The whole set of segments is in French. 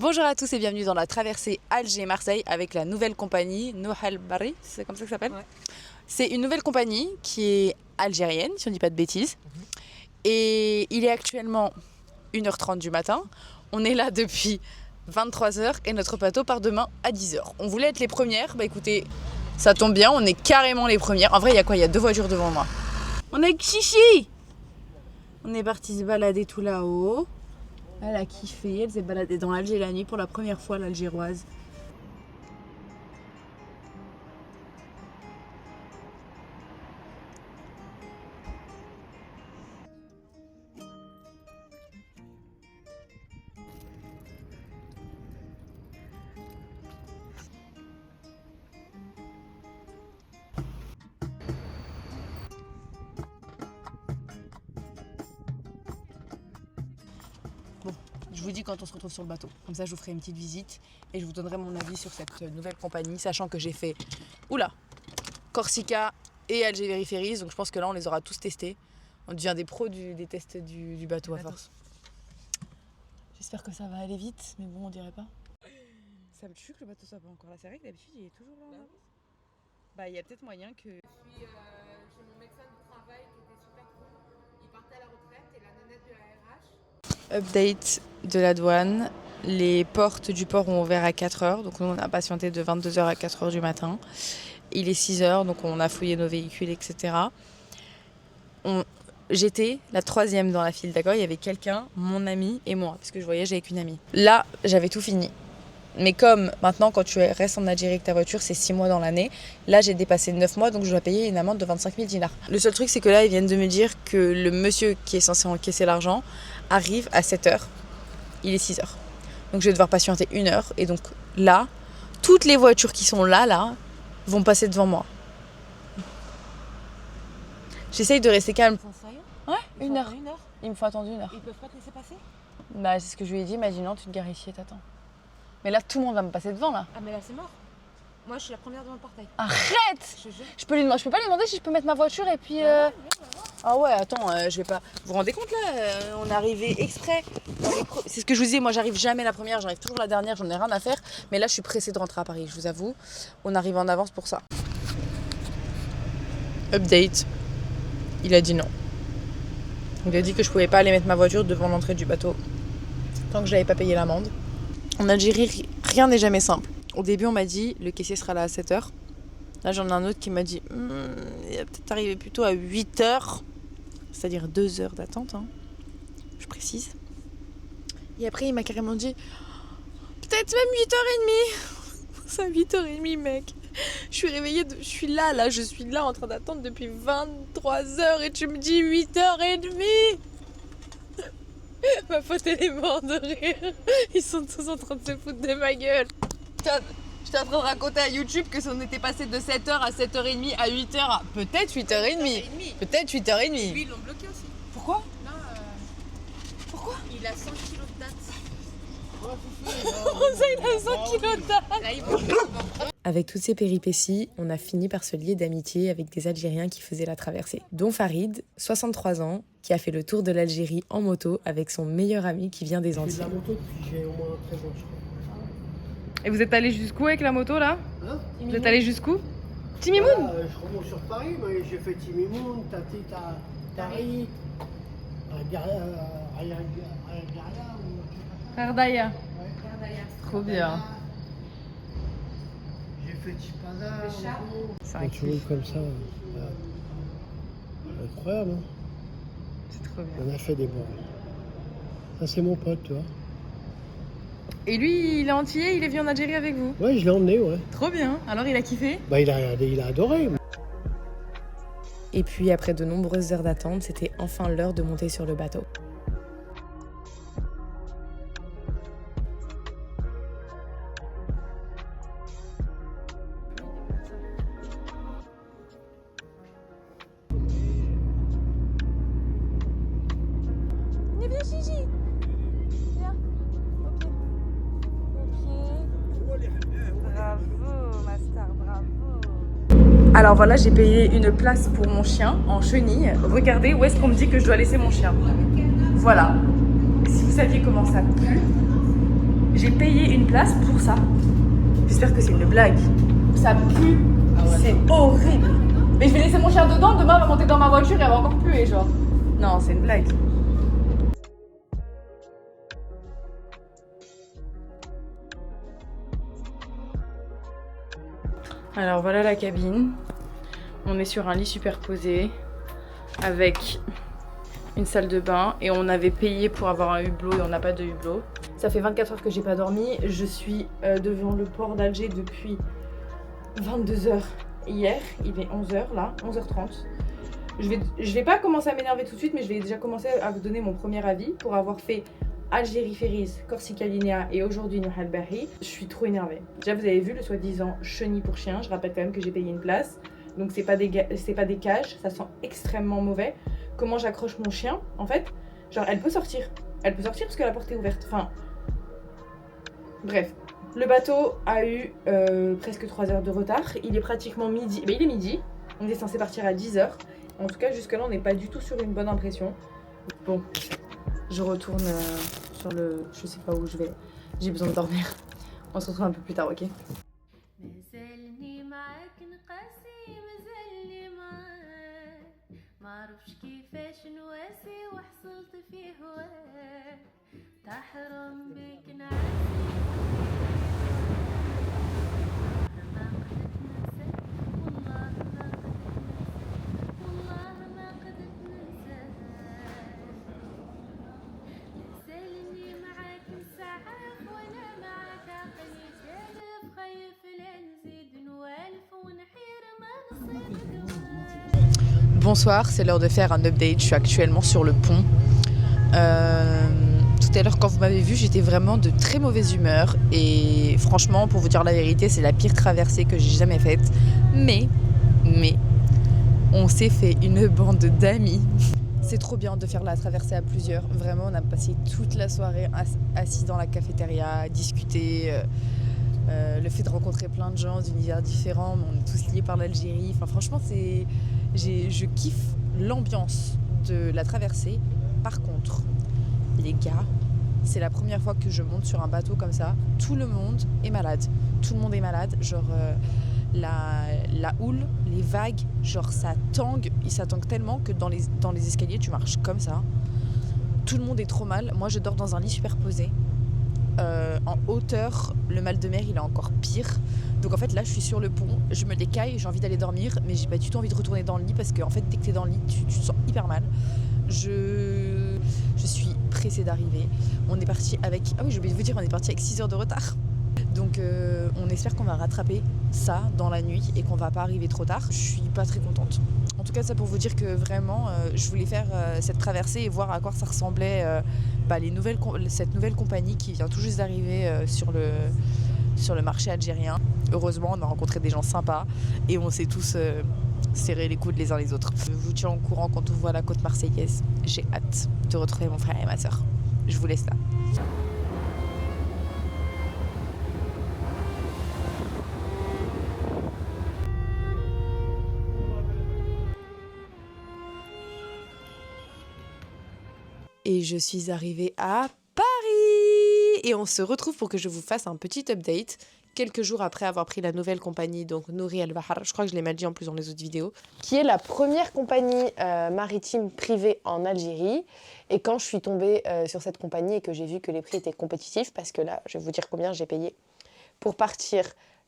Bonjour à tous et bienvenue dans la traversée Alger-Marseille avec la nouvelle compagnie Nohal Bari, c'est comme ça que ça s'appelle. C'est une nouvelle compagnie qui est algérienne, si on ne dit pas de bêtises. Et il est actuellement 1h30 du matin. On est là depuis 23h et notre bateau part demain à 10h. On voulait être les premières, bah écoutez, ça tombe bien, on est carrément les premières. En vrai, il y a quoi? Il y a 2 voitures devant moi. On est Chichi! On est parti se balader tout là-haut. Elle a kiffé, elle s'est baladée dans l'Alger la nuit pour la première fois, l'Algéroise. Bon, je vous dis quand on se retrouve sur le bateau. Comme ça, je vous ferai une petite visite et je vous donnerai mon avis sur cette nouvelle compagnie, sachant que j'ai fait, Corsica et Alger Ferries. Donc je pense que là, on les aura tous testés. On devient des pros des tests du bateau à force. J'espère que ça va aller vite, mais bon, on dirait pas. Ça me tue que le bateau soit pas encore là. C'est vrai que d'habitude, il est toujours là. Bah, il y a peut-être moyen que... Je suis chez mon médecin du travail qui était super cool. Il partait à la retraite et la nanette de la RH. Update de la douane. Les portes du port ont ouvert à 4h. Donc nous, on a patienté de 22h à 4h du matin. Il est 6h, donc on a fouillé nos véhicules, etc. J'étais la 3e dans la file, d'accord? Il y avait quelqu'un, mon ami et moi, parce que je voyage avec une amie. Là, j'avais tout fini. Mais comme maintenant, quand tu restes en Algérie avec ta voiture, c'est 6 mois dans l'année. Là, j'ai dépassé 9 mois, donc je dois payer une amende de 25 000 dinars. Le seul truc, c'est que là, ils viennent de me dire que le monsieur qui est censé encaisser l'argent arrive à 7h. Il est 6h. Donc je vais devoir patienter 1 heure. Et donc là, toutes les voitures qui sont là, vont passer devant moi. J'essaye de rester calme. Ouais, 1 heure. Il me faut attendre 1 heure. Ils peuvent pas te laisser passer? Bah, c'est ce que je lui ai dit. Imaginons, tu te gares ici et t'attends. Mais là, tout le monde va me passer devant, là. Ah mais là c'est mort. Moi je suis la première devant le portail. Arrête! Je te jure. Je peux pas lui demander si je peux mettre ma voiture et puis... Ah ouais, attends, je vais pas... Vous vous rendez compte, là on est arrivé exprès. C'est ce que je vous disais, moi, j'arrive jamais la première, j'arrive toujours la dernière, j'en ai rien à faire. Mais là, je suis pressée de rentrer à Paris, je vous avoue. On arrive en avance pour ça. Update. Il a dit non. Il a dit que je pouvais pas aller mettre ma voiture devant l'entrée du bateau tant que je n'avais pas payé l'amende. En Algérie, rien n'est jamais simple. Au début, on m'a dit le caissier sera là à 7h. Là, j'en ai un autre qui m'a dit il va peut-être arriver plutôt à 8h. C'est-à-dire 2 heures d'attente, hein. Je précise. Et après, il m'a carrément dit peut-être même 8h30. C'est 8h30, mec. Je suis réveillée, je suis là, je suis là en train d'attendre depuis 23h et tu me dis 8h30. Ma pote, elle est morte de rire. Ils sont tous en train de se foutre de ma gueule. J'étais en train de raconter à YouTube que si on était passé de 7h à 7h30 à 8h à peut-être 8h30. Peut-être 8h30. Lui ils l'ont bloqué aussi. Pourquoi? Non, Pourquoi? il a 100 kilos de date. Comment ça, il a 100 kilos de date? Là il bloque. Avec toutes ces péripéties, on a fini par se lier d'amitié avec des Algériens qui faisaient la traversée, dont Farid, 63 ans, qui a fait le tour de l'Algérie en moto avec son meilleur ami qui vient des Antilles. Je fais de la moto depuis j'ai au moins 13 ans, je crois. Et vous êtes allé jusqu'où avec la moto là? Hein? Vous êtes allé jusqu'où? Timimoun? Je remonte sur Paris, mais j'ai fait Timimoun, Tari, Ardaya. D'ailleurs. Trop bien. J'ai fait Tipaza. Le chat. C'est Un truc comme ça. Incroyable, hein? C'est trop bien. On a fait des bords. Ça, c'est mon pote, tu vois. Et lui, il est antillais, il est venu en Algérie avec vous? Ouais, je l'ai emmené, ouais. Trop bien. Alors il a kiffé? Bah, il a adoré. Et puis après de nombreuses heures d'attente, c'était enfin l'heure de monter sur le bateau. Viens, Gigi. Viens. Ok. Bravo, ma star, bravo. Alors voilà, j'ai payé une place pour mon chien en chenille. Regardez où est-ce qu'on me dit que je dois laisser mon chien. Voilà. Si vous saviez comment ça pue. J'ai payé une place pour ça. J'espère que c'est une blague. Ça pue. C'est horrible. Mais je vais laisser mon chien dedans, demain elle va monter dans ma voiture et elle va encore puer, genre. Non, c'est une blague. Alors voilà la cabine. On est sur un lit superposé avec une salle de bain et on avait payé pour avoir un hublot et on n'a pas de hublot. Ça fait 24 heures que j'ai pas dormi. Je suis devant le port d'Alger depuis 22h hier. Il est 11h là, 11h30. Je vais pas commencer à m'énerver tout de suite, mais je vais déjà commencer à vous donner mon premier avis pour avoir fait Algérie Fériz, Corsica Linea et aujourd'hui Nouh Al Bahri. Je suis trop énervée. Déjà vous avez vu le soi-disant chenille pour chien. Je rappelle quand même que j'ai payé une place. Donc c'est pas des cages, ça sent extrêmement mauvais. Comment j'accroche mon chien en fait? Genre elle peut sortir. Elle peut sortir parce que la porte est ouverte. Enfin. Bref. Le bateau a eu presque 3 heures de retard. Il est pratiquement midi. Mais il est midi. On est censé partir à 10h. En tout cas jusque là on n'est pas du tout sur une bonne impression. Bon. Je retourne sur le... Je sais pas où je vais. J'ai besoin de dormir. On se retrouve un peu plus tard, ok? Bonsoir, c'est l'heure de faire un update. Je suis actuellement sur le pont. Tout à l'heure, quand vous m'avez vu, j'étais vraiment de très mauvaise humeur. Et franchement, pour vous dire la vérité, c'est la pire traversée que j'ai jamais faite. Mais, on s'est fait une bande d'amis. C'est trop bien de faire la traversée à plusieurs. Vraiment, on a passé toute la soirée assis dans la cafétéria, à discuter. Le fait de rencontrer plein de gens d'univers différents, mais on est tous liés par l'Algérie. Enfin, franchement, je kiffe l'ambiance de la traversée. Par contre, les gars, c'est la première fois que je monte sur un bateau comme ça. Tout le monde est malade. Tout le monde est malade. Genre, la houle, les vagues, genre ça tangue. Ça tangue tellement que dans les escaliers, tu marches comme ça. Tout le monde est trop mal. Moi, je dors dans un lit superposé. En hauteur, le mal de mer il est encore pire. Donc en fait là je suis sur le pont, je me décaille, j'ai envie d'aller dormir, mais j'ai pas du tout envie de retourner dans le lit parce que en fait dès que t'es dans le lit tu te sens hyper mal. Je suis pressée d'arriver. On est parti avec... Ah oui, j'ai oublié de vous dire, on est parti avec 6 heures de retard. Donc on espère qu'on va rattraper ça dans la nuit et qu'on va pas arriver trop tard. Je suis pas très contente. En tout cas, ça pour vous dire que vraiment, je voulais faire cette traversée et voir à quoi ça ressemblait cette nouvelle compagnie qui vient tout juste d'arriver sur le marché algérien. Heureusement, on a rencontré des gens sympas et on s'est tous serré les coudes les uns les autres. Je vous tiens au courant quand on voit la côte marseillaise. J'ai hâte de retrouver mon frère et ma soeur. Je vous laisse là. Et je suis arrivée à Paris et on se retrouve pour que je vous fasse un petit update quelques jours après avoir pris la nouvelle compagnie, donc Nouri Al Bahar, je crois que je l'ai mal dit en plus dans les autres vidéos, qui est la première compagnie maritime privée en Algérie. Et quand je suis tombée sur cette compagnie et que j'ai vu que les prix étaient compétitifs, parce que là, je vais vous dire combien j'ai payé pour partir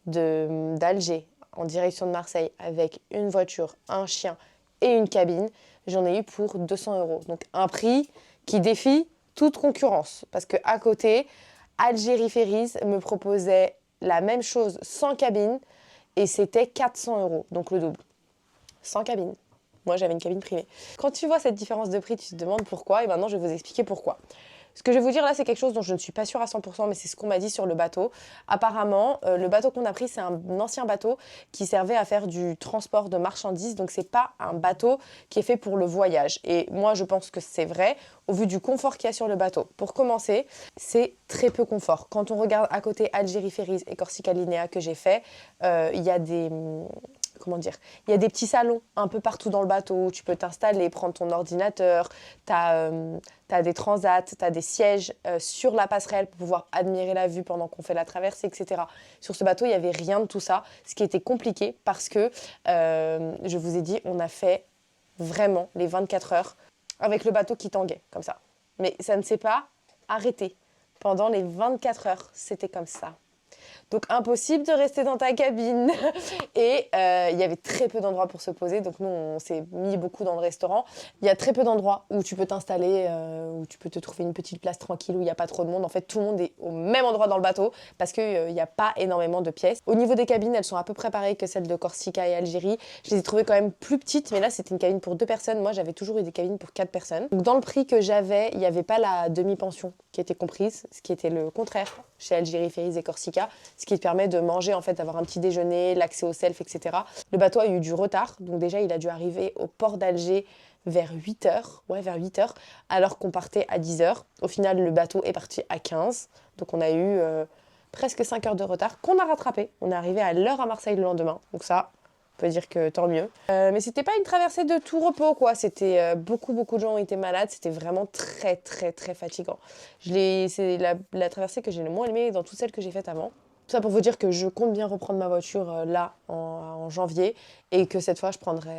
d'Alger en direction de Marseille avec une voiture, un chien et une cabine, j'en ai eu pour 200 €. Donc un prix qui défie toute concurrence. Parce qu'à côté, Algérie Fériz me proposait la même chose sans cabine et c'était 400 €, donc le double. Sans cabine. Moi, j'avais une cabine privée. Quand tu vois cette différence de prix, tu te demandes pourquoi et maintenant, je vais vous expliquer pourquoi. Ce que je vais vous dire là, c'est quelque chose dont je ne suis pas sûre à 100%, mais c'est ce qu'on m'a dit sur le bateau. Apparemment, le bateau qu'on a pris, c'est un ancien bateau qui servait à faire du transport de marchandises. Donc, c'est pas un bateau qui est fait pour le voyage. Et moi, je pense que c'est vrai au vu du confort qu'il y a sur le bateau. Pour commencer, c'est très peu confort. Quand on regarde à côté Algérie Fériz et Corsica Linea que j'ai fait, il y a des... comment dire, il y a des petits salons un peu partout dans le bateau, tu peux t'installer, prendre ton ordinateur, t'as des transats, t'as des sièges sur la passerelle pour pouvoir admirer la vue pendant qu'on fait la traversée, etc. Sur ce bateau, il n'y avait rien de tout ça, ce qui était compliqué parce que, je vous ai dit, on a fait vraiment les 24 heures avec le bateau qui tanguait, comme ça. Mais ça ne s'est pas arrêté. Pendant les 24 heures, c'était comme ça. Donc impossible de rester dans ta cabine. Et il y avait très peu d'endroits pour se poser. Donc nous, on s'est mis beaucoup dans le restaurant. Il y a très peu d'endroits où tu peux t'installer, où tu peux te trouver une petite place tranquille, où il n'y a pas trop de monde. En fait, tout le monde est au même endroit dans le bateau parce qu'il n'y a pas énormément de pièces. Au niveau des cabines, elles sont à peu près pareilles que celles de Corsica et Algérie. Je les ai trouvées quand même plus petites, mais là, c'était une cabine pour 2 personnes. Moi, j'avais toujours eu des cabines pour 4 personnes. Donc dans le prix que j'avais, il n'y avait pas la demi-pension qui était comprise, ce qui était le contraire chez Algérie Ferries et Corsica, ce qui te permet de manger, en fait, d'avoir un petit déjeuner, l'accès au self, etc. Le bateau a eu du retard, donc déjà il a dû arriver au port d'Alger vers 8h, vers 8h, alors qu'on partait à 10h. Au final, le bateau est parti à 15, donc on a eu presque 5 heures de retard qu'on a rattrapé. On est arrivé à l'heure à Marseille le lendemain, donc ça, on peut dire que tant mieux. Mais c'était pas une traversée de tout repos, quoi. C'était beaucoup de gens ont été malades. C'était vraiment très fatigant. C'est la traversée que j'ai le moins aimée dans toutes celles que j'ai faites avant. Tout ça pour vous dire que je compte bien reprendre ma voiture là en janvier et que cette fois je prendrai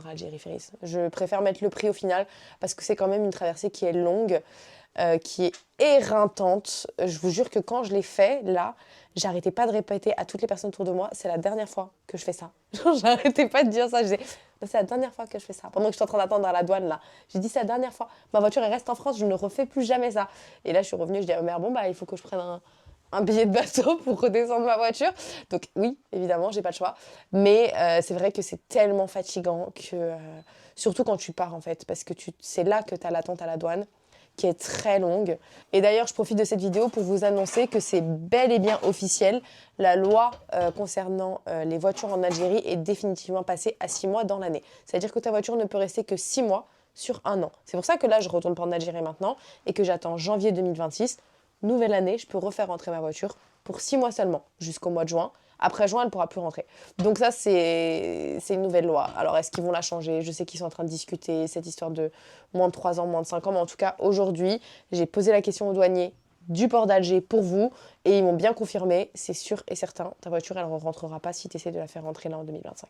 Algérie Ferries. Je préfère mettre le prix au final parce que c'est quand même une traversée qui est longue, qui est éreintante. Je vous jure que quand je l'ai fait là, j'arrêtais pas de répéter à toutes les personnes autour de moi, c'est la dernière fois que je fais ça. J'arrêtais pas de dire ça, je disais c'est la dernière fois que je fais ça. Pendant que je suis en train d'attendre à la douane là, j'ai dit c'est la dernière fois. Ma voiture elle reste en France, je ne refais plus jamais ça. Et là je suis revenue, je dis à ma mère bon bah il faut que je prenne un billet de bateau pour redescendre ma voiture. Donc oui, évidemment, j'ai pas le choix. Mais c'est vrai que c'est tellement fatigant que surtout quand tu pars en fait, parce que c'est là que tu as l'attente à la douane qui est très longue. Et d'ailleurs, je profite de cette vidéo pour vous annoncer que c'est bel et bien officiel. La loi concernant les voitures en Algérie est définitivement passée à 6 mois dans l'année. C'est-à-dire que ta voiture ne peut rester que 6 mois sur un an. C'est pour ça que là, je retourne pas en Algérie maintenant et que j'attends janvier 2026. Nouvelle année, je peux refaire rentrer ma voiture pour 6 mois seulement, jusqu'au mois de juin. Après juin, elle ne pourra plus rentrer. Donc ça, c'est une nouvelle loi. Alors, est-ce qu'ils vont la changer? Je sais qu'ils sont en train de discuter cette histoire de moins de 3 ans, moins de 5 ans. Mais en tout cas, aujourd'hui, j'ai posé la question aux douaniers du port d'Alger pour vous. Et ils m'ont bien confirmé, c'est sûr et certain, ta voiture, elle ne rentrera pas si tu essaies de la faire rentrer là en 2025.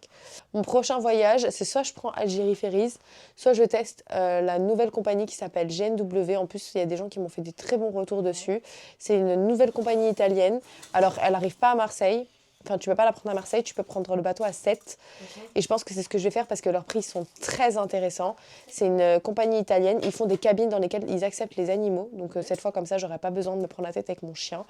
Mon prochain voyage, c'est soit je prends Algérie Ferries, soit je teste la nouvelle compagnie qui s'appelle GNW. En plus, il y a des gens qui m'ont fait des très bons retours dessus. C'est une nouvelle compagnie italienne. Alors, elle n'arrive pas à Marseille. Enfin, tu peux pas la prendre à Marseille, tu peux prendre le bateau à 7. Et je pense que c'est ce que je vais faire parce que leurs prix sont très intéressants. C'est une compagnie italienne. Ils font des cabines dans lesquelles ils acceptent les animaux. Donc cette fois, comme ça, j'aurais pas besoin de me prendre la tête avec mon chien.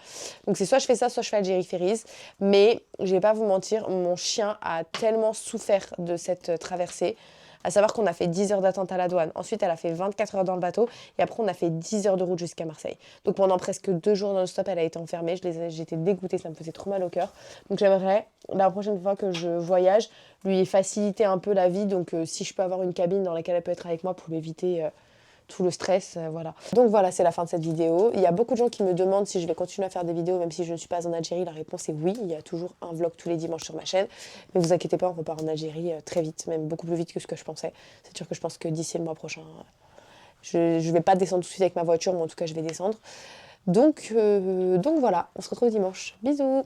Donc c'est soit je fais ça, soit je fais Algérie Ferries. Mais je vais pas vous mentir, mon chien a tellement souffert de cette traversée. À savoir qu'on a fait 10 heures d'attente à la douane. Ensuite, elle a fait 24 heures dans le bateau. Et après, on a fait 10 heures de route jusqu'à Marseille. Donc pendant presque 2 jours non-stop, elle a été enfermée. J'étais dégoûtée, ça me faisait trop mal au cœur. Donc j'aimerais, la prochaine fois que je voyage, lui faciliter un peu la vie. Donc si je peux avoir une cabine dans laquelle elle peut être avec moi pour lui éviter tout le stress, voilà. Donc voilà, c'est la fin de cette vidéo. Il y a beaucoup de gens qui me demandent si je vais continuer à faire des vidéos même si je ne suis pas en Algérie. La réponse est oui, il y a toujours un vlog tous les dimanches sur ma chaîne. Mais vous inquiétez pas, on repart en Algérie très vite, même beaucoup plus vite que ce que je pensais. C'est sûr que je pense que d'ici le mois prochain, je vais pas descendre tout de suite avec ma voiture, mais en tout cas je vais descendre. Donc voilà, on se retrouve dimanche. Bisous!